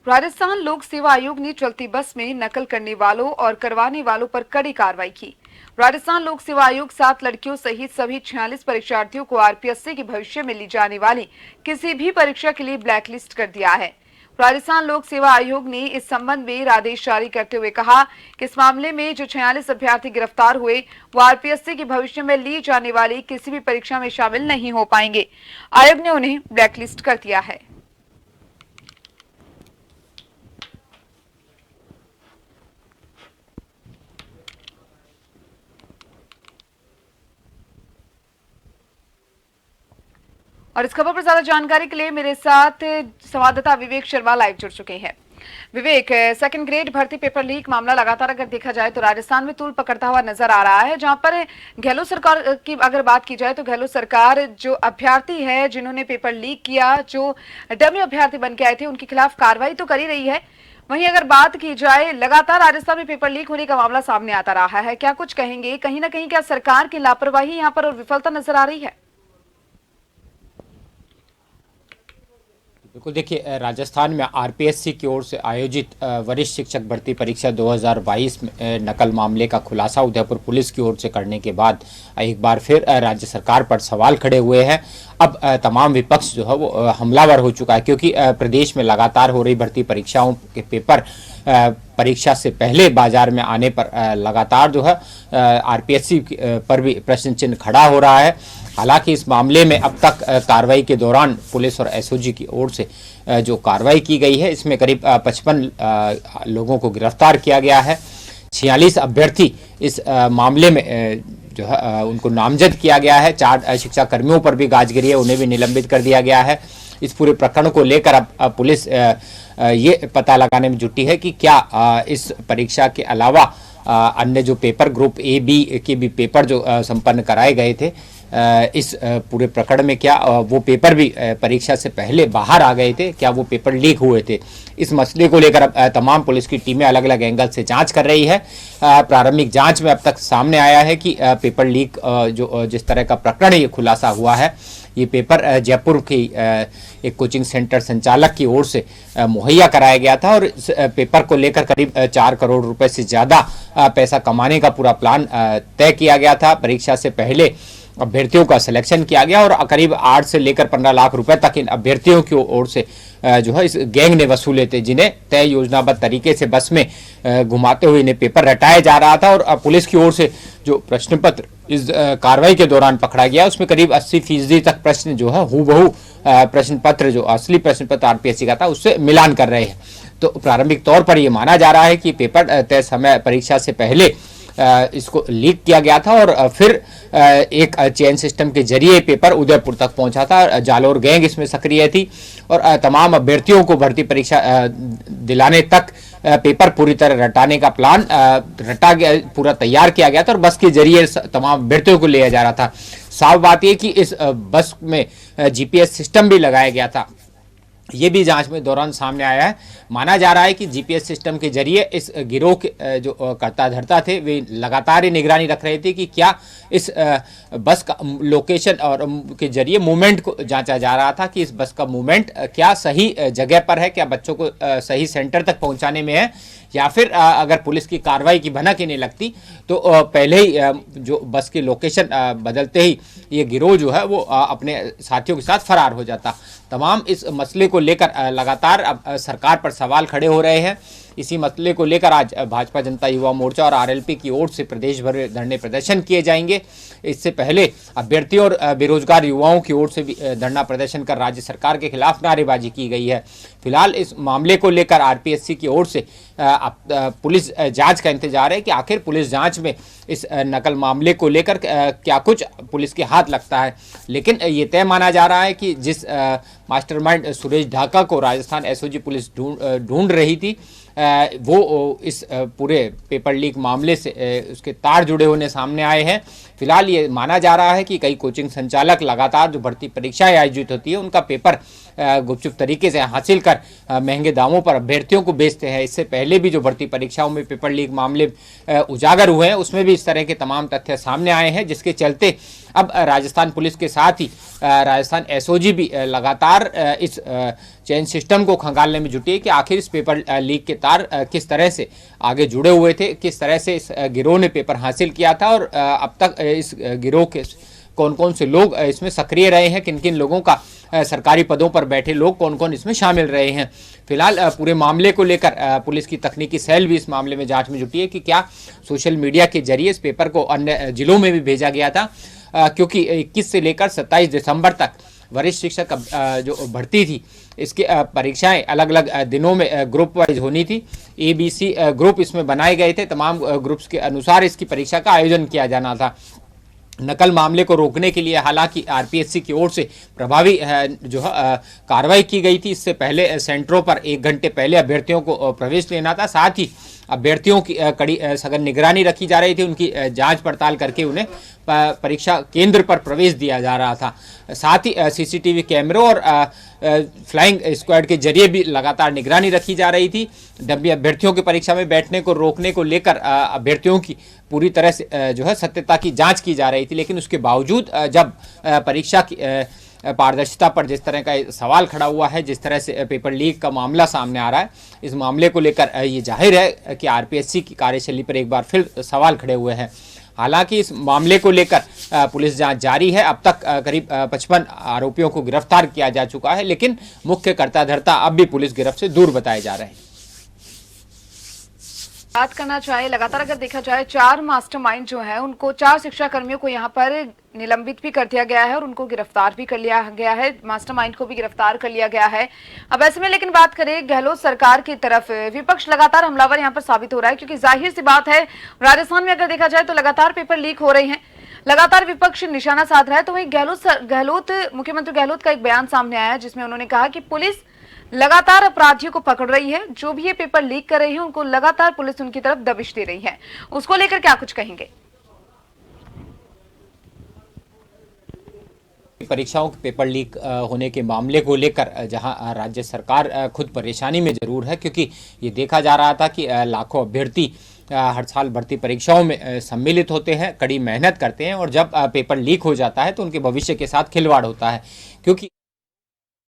राजस्थान लोक सेवा आयोग ने चलती बस में नकल करने वालों और करवाने वालों पर कड़ी कार्रवाई की। राजस्थान लोक सेवा आयोग 7 लड़कियों सहित सभी 46 परीक्षार्थियों को आरपीएससी के भविष्य में ली जाने वाली किसी भी परीक्षा के लिए ब्लैकलिस्ट कर दिया है। राजस्थान लोक सेवा आयोग ने इस संबंध में आदेश जारी करते हुए कहा कि इस मामले में जो 46 अभ्यर्थी गिरफ्तार हुए वो आरपीएससी के भविष्य में ली जाने वाली किसी भी परीक्षा में शामिल नहीं हो पाएंगे। आयोग ने उन्हें ब्लैकलिस्ट कर दिया है। और इस खबर पर ज्यादा जानकारी के लिए मेरे साथ संवाददाता विवेक शर्मा लाइव जुड़ चुके हैं। विवेक, सेकंड ग्रेड भर्ती पेपर लीक मामला लगातार अगर देखा जाए तो राजस्थान में तूल पकड़ता हुआ नजर आ रहा है, जहां पर गहलोत सरकार की अगर बात की जाए तो गहलोत सरकार जो अभ्यर्थी है जिन्होंने पेपर लीक किया, जो डमी अभ्यर्थी बन के आए थे, उनके खिलाफ कार्रवाई तो कर ही रही है। वहीं अगर बात की जाए लगातार राजस्थान में पेपर लीक होने का मामला सामने आता रहा है, क्या कुछ कहेंगे? कहीं ना कहीं क्या सरकार की लापरवाही यहाँ पर और विफलता नजर आ रही है? बिल्कुल, देखिए राजस्थान में आरपीएससी की ओर से आयोजित वरिष्ठ शिक्षक भर्ती परीक्षा 2022 में नकल मामले का खुलासा उदयपुर पुलिस की ओर से करने के बाद एक बार फिर राज्य सरकार पर सवाल खड़े हुए हैं। अब तमाम विपक्ष जो है वो हमलावर हो चुका है, क्योंकि प्रदेश में लगातार हो रही भर्ती परीक्षाओं के पेपर परीक्षा से पहले बाजार में आने पर लगातार जो है आरपीएससी पर भी प्रश्न चिन्ह खड़ा हो रहा है। हालांकि इस मामले में अब तक कार्रवाई के दौरान पुलिस और एसओजी की ओर से जो कार्रवाई की गई है, इसमें करीब 55 लोगों को गिरफ्तार किया गया है। 46 अभ्यर्थी इस मामले में जो है उनको नामजद किया गया है। 4 शिक्षा कर्मियों पर भी गाजगिरी है, उन्हें भी निलंबित कर दिया गया है। इस पूरे प्रकरण को लेकर अब पुलिस ये पता लगाने में जुटी है कि क्या इस परीक्षा के अलावा अन्य जो पेपर ग्रुप ए बी के भी पेपर जो संपन्न कराए गए थे, इस पूरे प्रकरण में क्या वो पेपर भी परीक्षा से पहले बाहर आ गए थे, क्या वो पेपर लीक हुए थे? इस मसले को लेकर अब तमाम पुलिस की टीमें अलग अलग एंगल से जांच कर रही है। प्रारंभिक जांच में अब तक सामने आया है कि पेपर लीक जो जिस तरह का प्रकरण ये खुलासा हुआ है, ये पेपर जयपुर की एक कोचिंग सेंटर संचालक की ओर से मुहैया कराया गया था और इस पेपर को लेकर करीब 4 करोड़ रुपए से ज़्यादा पैसा कमाने का पूरा प्लान तय किया गया था। परीक्षा से पहले अभ्यर्थियों का सिलेक्शन किया गया और करीब 8 से लेकर 15 लाख रुपए तक इन अभ्यर्थियों की ओर से जो है इस गैंग ने वसूले थे, जिन्हें तय योजनाबद्ध तरीके से बस में घुमाते हुए इन्हें पेपर रटाया जा रहा था। और पुलिस की ओर से जो प्रश्न पत्र इस कार्रवाई के दौरान पकड़ा गया, उसमें करीब 80% तक प्रश्न जो है हूबहू प्रश्न पत्र जो असली प्रश्न पत्र आरपीएससी का था उससे मिलान कर रहे हैं। तो प्रारंभिक तौर पर यह माना जा रहा है कि पेपर तय समय परीक्षा से पहले इसको लीक किया गया था और फिर एक चेन सिस्टम के जरिए पेपर उदयपुर तक पहुंचा था। जालोर गैंग इसमें सक्रिय थी और तमाम अभ्यर्थियों को भर्ती परीक्षा दिलाने तक पेपर पूरी तरह रटाने का प्लान रटा गया, पूरा तैयार किया गया था और बस के जरिए तमाम अभ्यर्थियों को लिया जा रहा था। साफ बात यह कि इस बस में जीपीएस सिस्टम भी लगाया गया था, ये भी जांच में दौरान सामने आया है। माना जा रहा है कि जीपीएस सिस्टम के जरिए इस गिरोह के जो कर्ता धर्ता थे वे लगातार ही निगरानी रख रहे थे कि क्या इस बस का लोकेशन और के जरिए मूवमेंट को जांचा जा रहा था कि इस बस का मूवमेंट क्या सही जगह पर है, क्या बच्चों को सही सेंटर तक पहुंचाने में है, या फिर अगर पुलिस की कार्रवाई की भनक ही नहीं लगती तो पहले ही जो बस की लोकेशन बदलते ही ये गिरोह जो है वो अपने साथियों के साथ फरार हो जाता। तमाम इस मसले को लेकर लगातार अब सरकार पर सवाल खड़े हो रहे हैं। इसी मसले को लेकर आज भाजपा जनता युवा मोर्चा और आरएलपी की ओर से प्रदेश भर में धरने प्रदर्शन किए जाएंगे। इससे पहले अभ्यर्थियों और बेरोजगार युवाओं की ओर से भी धरना प्रदर्शन कर राज्य सरकार के खिलाफ नारेबाजी की गई है। फिलहाल इस मामले को लेकर आरपीएससी की ओर से पुलिस जांच का इंतजार है कि आखिर पुलिस जांच में इस नकल मामले को लेकर क्या कुछ पुलिस के हाथ लगता है। लेकिन ये तय माना जा रहा है कि जिस मास्टरमाइंड सुरेश ढाका को राजस्थान एसओजी पुलिस ढूंढ रही थी, वो इस पूरे पेपर लीक मामले से उसके तार जुड़े होने सामने आए हैं। फिलहाल ये माना जा रहा है कि कई कोचिंग संचालक लगातार जो भर्ती परीक्षाएं आयोजित होती है उनका पेपर गुपचुप तरीके से हासिल कर महंगे दामों पर अभ्यर्थियों को बेचते हैं। इससे पहले भी जो भर्ती परीक्षाओं में पेपर लीक मामले उजागर हुए हैं उसमें भी इस तरह के तमाम तथ्य सामने आए हैं, जिसके चलते अब राजस्थान पुलिस के साथ ही राजस्थान एसओजी भी लगातार इस चेन सिस्टम को खंगालने में जुटी है कि आखिर इस पेपर लीक के तार किस तरह से आगे जुड़े हुए थे, किस तरह से इस गिरोह ने पेपर हासिल किया था और अब तक इस गिरोह के कौन कौन से लोग इसमें सक्रिय रहे हैं, किन किन लोगों का सरकारी पदों पर बैठे लोग कौन कौन इसमें शामिल रहे हैं। फिलहाल पूरे मामले को लेकर पुलिस की तकनीकी सेल भी इस मामले में जांच में जुटी है कि क्या सोशल मीडिया के जरिए इस पेपर को अन्य जिलों में भी भेजा गया था, क्योंकि 21 से लेकर 27 दिसंबर तक वरिष्ठ शिक्षक जो भर्ती थी इसकी परीक्षाएं अलग अलग दिनों में ग्रुप वाइज होनी थी। ABC ग्रुप इसमें बनाए गए थे, तमाम ग्रुप्स के अनुसार इसकी परीक्षा का आयोजन किया जाना था। नकल मामले को रोकने के लिए हालांकि आरपीएससी की ओर से प्रभावी जो कार्रवाई की गई थी। इससे पहले सेंटरों पर 1 घंटे पहले अभ्यर्थियों को प्रवेश लेना था, साथ ही अभ्यर्थियों की कड़ी सघन निगरानी रखी जा रही थी, उनकी जांच पड़ताल करके उन्हें परीक्षा केंद्र पर प्रवेश दिया जा रहा था। साथ ही सीसीटीवी कैमरों और फ्लाइंग स्क्वाड के जरिए भी लगातार निगरानी रखी जा रही थी। डमी अभ्यर्थियों की परीक्षा में बैठने को रोकने को लेकर अभ्यर्थियों की पूरी तरह से जो है सत्यता की जांच की जा रही थी, लेकिन उसके बावजूद जब परीक्षा की पारदर्शिता पर जिस तरह का सवाल खड़ा हुआ है, जिस तरह से पेपर लीक का मामला सामने आ रहा है, इस मामले को लेकर ये जाहिर है कि आरपीएससी की कार्यशैली पर एक बार फिर सवाल खड़े हुए हैं। हालांकि इस मामले को लेकर पुलिस जांच जारी है। अब तक करीब 55 आरोपियों को गिरफ्तार किया जा चुका है, लेकिन मुख्य कर्ता-धर्ता अब भी पुलिस गिरफ्त से दूर बताए जा रहे हैं। बात करना चाहे लगातार अगर देखा जाए 4 मास्टरमाइंड जो है उनको 4 शिक्षा कर्मियों को यहाँ पर निलंबित भी कर दिया गया है और उनको गिरफ्तार भी कर लिया गया है, मास्टरमाइंड को भी गिरफ्तार कर लिया गया है। अब ऐसे में लेकिन बात करें गहलोत सरकार की तरफ, विपक्ष लगातार हमलावर यहाँ पर साबित हो रहा है, क्योंकि जाहिर सी बात है राजस्थान में अगर देखा जाए तो लगातार पेपर लीक हो रहे हैं, लगातार विपक्ष निशाना साध रहा है। तो वही मुख्यमंत्री गहलोत का एक बयान सामने आया है जिसमें उन्होंने कहा कि पुलिस लगातार अपराधियों को पकड़ रही है, जो भी ये पेपर लीक कर रहे हैं उनको लगातार पुलिस उनकी तरफ दबिश दे रही है। उसको लेकर क्या कुछ कहेंगे? परीक्षाओं के पेपर लीक होने के मामले को लेकर जहां राज्य सरकार खुद परेशानी में जरूर है, क्योंकि ये देखा जा रहा था कि लाखों अभ्यर्थी हर साल भर्ती परीक्षाओं में सम्मिलित होते हैं, कड़ी मेहनत करते हैं और जब पेपर लीक हो जाता है तो उनके भविष्य के साथ खिलवाड़ होता है। क्योंकि